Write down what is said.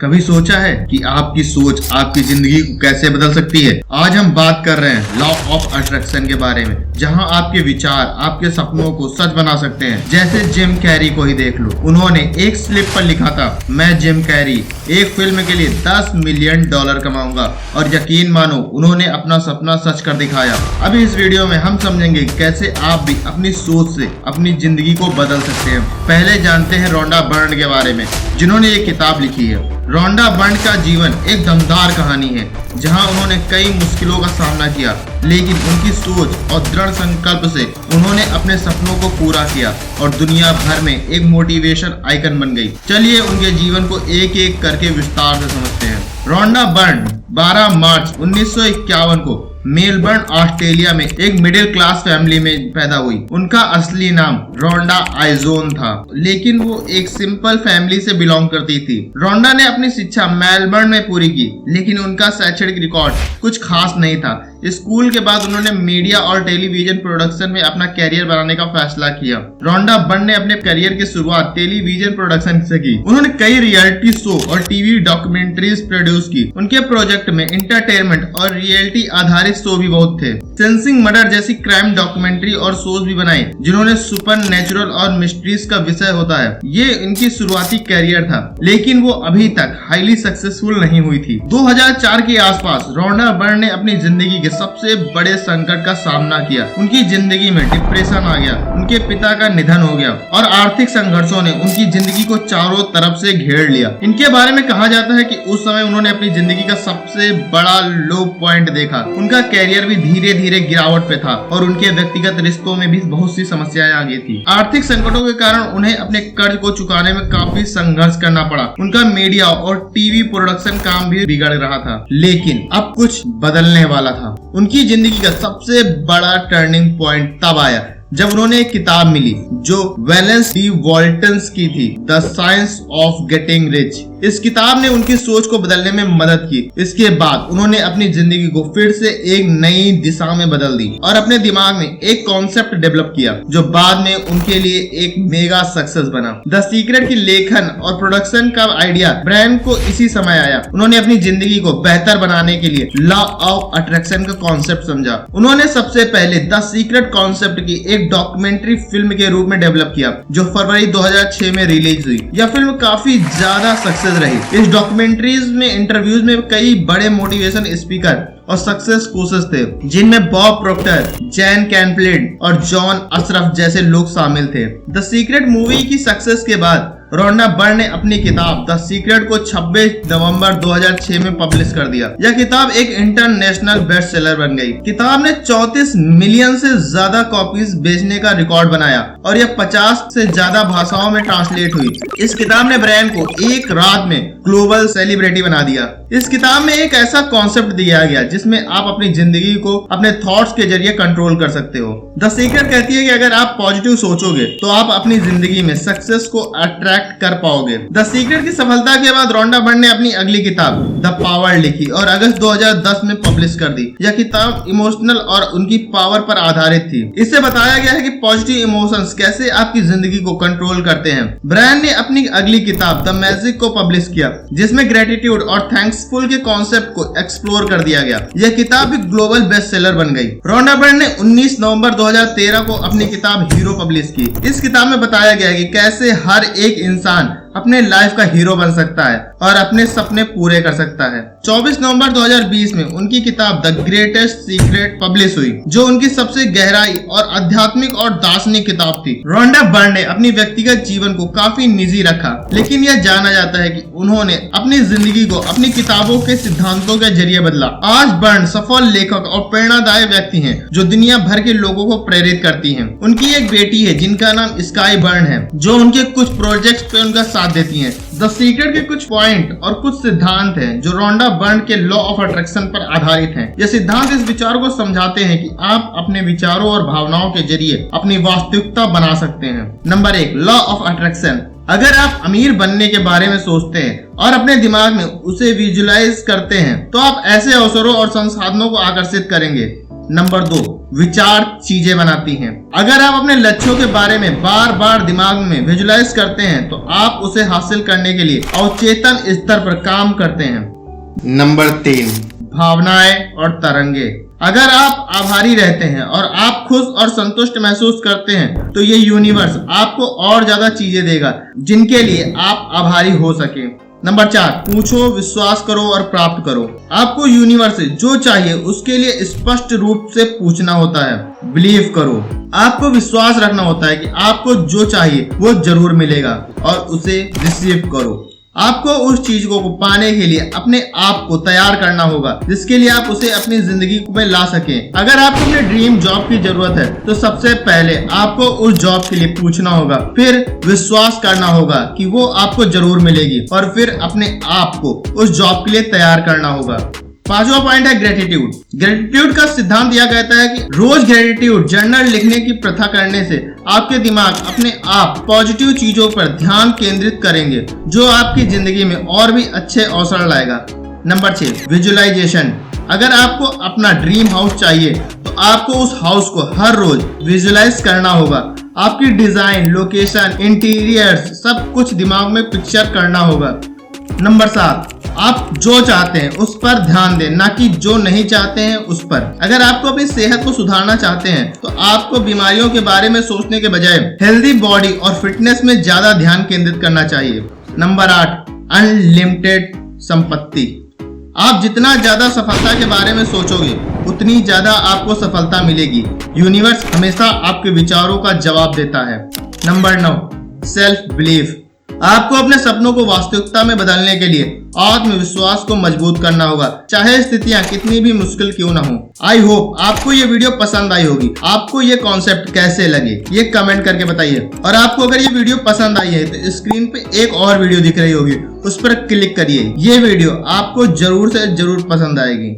कभी सोचा है कि आपकी सोच आपकी जिंदगी को कैसे बदल सकती है? आज हम बात कर रहे हैं लॉ ऑफ अट्रैक्शन के बारे में, जहां आपके विचार आपके सपनों को सच बना सकते हैं। जैसे जिम कैरी को ही देख लो, उन्होंने एक स्लिप पर लिखा था, मैं जिम कैरी एक फिल्म के लिए $10 मिलियन कमाऊंगा, और यकीन मानो उन्होंने अपना सपना सच कर दिखाया। अभी इस वीडियो में हम समझेंगे कैसे आप भी अपनी सोच से अपनी जिंदगी को बदल सकते हैं। पहले जानते हैं रोंडा बर्न के बारे में, जिन्होंने ये किताब लिखी है। रोंडा बर्न का जीवन एक दमदार कहानी है, जहां उन्होंने कई मुश्किलों का सामना किया, लेकिन उनकी सोच और दृढ़ संकल्प से उन्होंने अपने सपनों को पूरा किया और दुनिया भर में एक मोटिवेशन आइकन बन गई। चलिए उनके जीवन को एक एक करके विस्तार से समझते हैं। रोंडा बर्न 12 मार्च 1951 को मेलबर्न ऑस्ट्रेलिया में एक मिडिल क्लास फैमिली में पैदा हुई। उनका असली नाम रोंडा आइजोन था, लेकिन वो एक सिंपल फैमिली से बिलोंग करती थी। रोंडा ने अपनी शिक्षा मेलबर्न में पूरी की, लेकिन उनका शैक्षणिक रिकॉर्ड कुछ खास नहीं था। स्कूल के बाद उन्होंने मीडिया और टेलीविजन प्रोडक्शन में अपना कैरियर बनाने का फैसला किया। रोंडा बर्न ने अपने करियर की शुरुआत टेलीविजन प्रोडक्शन से की। उन्होंने कई रियलिटी शो और टीवी डॉक्यूमेंट्रीज प्रोड्यूस की। उनके प्रोजेक्ट में एंटरटेनमेंट और रियलिटी आधारित शो भी बहुत थे। सेंसिंग मर्डर जैसी क्राइम डॉक्यूमेंट्री और शोज भी बनाए, जिन्होंने सुपर नेचुरल और मिस्ट्रीज का विषय होता है। ये इनकी शुरुआती कैरियर था, लेकिन वो अभी तक हाईली सक्सेसफुल नहीं हुई थी। 2004 के आसपास रोंडा बर्न ने अपनी जिंदगी के सबसे बड़े संकट का सामना किया। उनकी जिंदगी में डिप्रेशन आ गया, उनके पिता का निधन हो गया और आर्थिक संघर्षों ने उनकी जिंदगी को चारों तरफ से घेर लिया। इनके बारे में कहा जाता है कि उस समय उन्होंने अपनी जिंदगी का सबसे बड़ा लो पॉइंट देखा। उनका कैरियर भी धीरे धीरे गिरावट पे था और उनके व्यक्तिगत रिश्तों में भी बहुत सी समस्याएं आ गई थी। आर्थिक संकटों के कारण उन्हें अपने कर्ज को चुकाने में काफी संघर्ष करना पड़ा। उनका मीडिया और टीवी प्रोडक्शन काम भी बिगड़ रहा था, लेकिन अब कुछ बदलने वाला था। उनकी जिंदगी का सबसे बड़ा टर्निंग पॉइंट तब आया जब उन्होंने एक किताब मिली जो वैलेंस डी वॉल्टन्स की थी, the science of getting rich. इस किताब ने उनकी सोच को बदलने में मदद की। इसके बाद उन्होंने अपनी जिंदगी को फिर से एक नई दिशा में बदल दी और अपने दिमाग में एक कॉन्सेप्ट डेवलप किया, जो बाद में उनके लिए एक मेगा सक्सेस बना। द सीक्रेट की लेखन और प्रोडक्शन का आइडिया ब्रायन को इसी समय आया। उन्होंने अपनी जिंदगी को बेहतर बनाने के लिए लॉ ऑफ अट्रैक्शन का कॉन्सेप्ट समझा। उन्होंने सबसे पहले द सीक्रेट कॉन्सेप्ट की एक डॉक्यूमेंट्री फिल्म के रूप में डेवलप किया, जो फरवरी 2006 में रिलीज हुई। यह फिल्म काफी ज्यादा सक्सेस रही। इस डॉक्यूमेंट्रीज में इंटरव्यूज में कई बड़े मोटिवेशन स्पीकर और सक्सेस कोचेस थे, जिनमें बॉब प्रोक्टर, जैन कैनफिल्ड और जॉन अशरफ जैसे लोग शामिल थे। द सीक्रेट मूवी की सक्सेस के बाद रोंडा बर्न ने अपनी किताब द सीक्रेट को 26 नवंबर 2006 में पब्लिश कर दिया। यह किताब एक इंटरनेशनल बेस्टसेलर बन गई। किताब ने 34 मिलियन से ज्यादा कॉपीज बेचने का रिकॉर्ड बनाया और यह 50 से ज्यादा भाषाओं में ट्रांसलेट हुई। इस किताब ने ब्रायन को एक रात में ग्लोबल सेलिब्रिटी बना दिया। इस किताब में एक ऐसा कॉन्सेप्ट दिया गया जिसमें आप अपनी जिंदगी को अपने थॉट्स के जरिए कंट्रोल कर सकते हो। द सीक्रेट कहती है कि अगर आप पॉजिटिव सोचोगे तो आप अपनी जिंदगी में सक्सेस को अट्रैक्ट कर पाओगे। द सीक्रेट की सफलता के बाद रोंडा बर्न ने अपनी अगली किताब द पावर लिखी और अगस्त 2010 में पब्लिश कर दी। यह किताब इमोशनल और उनकी पावर पर आधारित थी। इससे बताया गया है कि पॉजिटिव इमोशंस कैसे आपकी जिंदगी को कंट्रोल करते हैं। ब्रायन ने अपनी अगली किताब द मैजिक को पब्लिश किया, जिसमें ग्रेटिट्यूड और थैंक्सफुल के कॉन्सेप्ट को एक्सप्लोर कर दिया गया। यह किताब भी ग्लोबल बेस्टसेलर बन गई। रोंडा बर्न ने 19 नवंबर 2013 को अपनी किताब हीरो पब्लिश की। इस किताब में बताया गया है कि कैसे हर एक इंसान अपने लाइफ का हीरो बन सकता है और अपने सपने पूरे कर सकता है। 24 नवंबर 2020 में उनकी किताब द ग्रेटेस्ट सीक्रेट पब्लिश हुई, जो उनकी सबसे गहराई और आध्यात्मिक और दार्शनिक किताब थी। रोंडा बर्न ने अपनी व्यक्तिगत जीवन को काफी निजी रखा, लेकिन यह जाना जाता है कि उन्होंने अपनी जिंदगी को अपनी किताबों के सिद्धांतों के जरिए बदला। आज बर्न सफल लेखक और प्रेरणादायक व्यक्ति हैं, जो दुनिया भर के लोगों को प्रेरित करती हैं। उनकी एक बेटी है जिनका नाम स्काई बर्न है, जो उनके कुछ प्रोजेक्ट्स पे उनका साथ देती हैं। द सीक्रेट के कुछ पॉइंट और कुछ सिद्धांत हैं जो रोंडा बर्न के लॉ ऑफ अट्रैक्शन पर आधारित हैं। यह सिद्धांत इस विचार को समझाते हैं कि आप अपने विचारों और भावनाओं के जरिए अपनी वास्तविकता बना सकते हैं। Number 1, law of attraction. अगर आप अमीर बनने के बारे में सोचते हैं और अपने दिमाग में उसे विजुलाइज करते हैं, तो आप ऐसे अवसरों और संसाधनों को आकर्षित करेंगे। नंबर 2, विचार चीजें बनाती हैं। अगर आप अपने लक्ष्यों के बारे में बार बार दिमाग में विजुलाइज करते हैं तो आप उसे हासिल करने के लिए अवचेतन स्तर पर काम करते हैं। नंबर 3, भावनाएं और तरंगे। अगर आप आभारी रहते हैं और आप खुश और संतुष्ट महसूस करते हैं तो ये यूनिवर्स आपको और ज्यादा चीजें देगा जिनके लिए आप आभारी हो सके। नंबर 4, पूछो, विश्वास करो और प्राप्त करो। आपको यूनिवर्स से जो चाहिए उसके लिए स्पष्ट रूप से पूछना होता है। बिलीव करो, आपको विश्वास रखना होता है कि आपको जो चाहिए वो जरूर मिलेगा और उसे रिसीव करो। आपको उस चीज को पाने के लिए अपने आप को तैयार करना होगा जिसके लिए आप उसे अपनी जिंदगी में ला सकें। अगर आपको अपने ड्रीम जॉब की जरूरत है तो सबसे पहले आपको उस जॉब के लिए पूछना होगा, फिर विश्वास करना होगा कि वो आपको जरूर मिलेगी और फिर अपने आप को उस जॉब के लिए तैयार करना होगा। 5वां पॉइंट है ग्रेटिट्यूड। ग्रेटिट्यूड का सिद्धांत दिया कहता है कि रोज ग्रेटिट्यूड जर्नल लिखने की प्रथा करने से आपके दिमाग अपने आप पॉजिटिव चीजों पर ध्यान केंद्रित करेंगे जो आपकी जिंदगी में और भी अच्छे अवसर लाएगा। Number 6, visualisation. अगर आपको अपना ड्रीम हाउस चाहिए तो आपको उस हाउस को हर रोज विजुअलाइज करना होगा। आपकी डिजाइन, लोकेशन, इंटीरियर्स सब कुछ दिमाग में पिक्चर करना होगा। नंबर 7, आप जो चाहते हैं उस पर ध्यान दें, ना कि जो नहीं चाहते हैं उस पर। अगर आपको अपनी सेहत को सुधारना चाहते हैं तो आपको बीमारियों के बारे में सोचने के बजाय हेल्दी बॉडी और फिटनेस में ज्यादा ध्यान केंद्रित करना चाहिए। नंबर 8, अनलिमिटेड संपत्ति। आप जितना ज्यादा सफलता के बारे में सोचोगे उतनी ज्यादा आपको सफलता मिलेगी। यूनिवर्स हमेशा आपके विचारों का जवाब देता है। Number 9, self belief. आपको अपने सपनों को वास्तविकता में बदलने के लिए आत्मविश्वास को मजबूत करना होगा, चाहे स्थितियां कितनी भी मुश्किल क्यों ना हो। आई होप आपको ये वीडियो पसंद आई होगी। आपको ये कॉन्सेप्ट कैसे लगे ये कमेंट करके बताइए। और आपको अगर ये वीडियो पसंद आई है तो स्क्रीन पे एक और वीडियो दिख रही होगी, उस पर क्लिक करिए। ये वीडियो आपको जरूर से जरूर पसंद आएगी।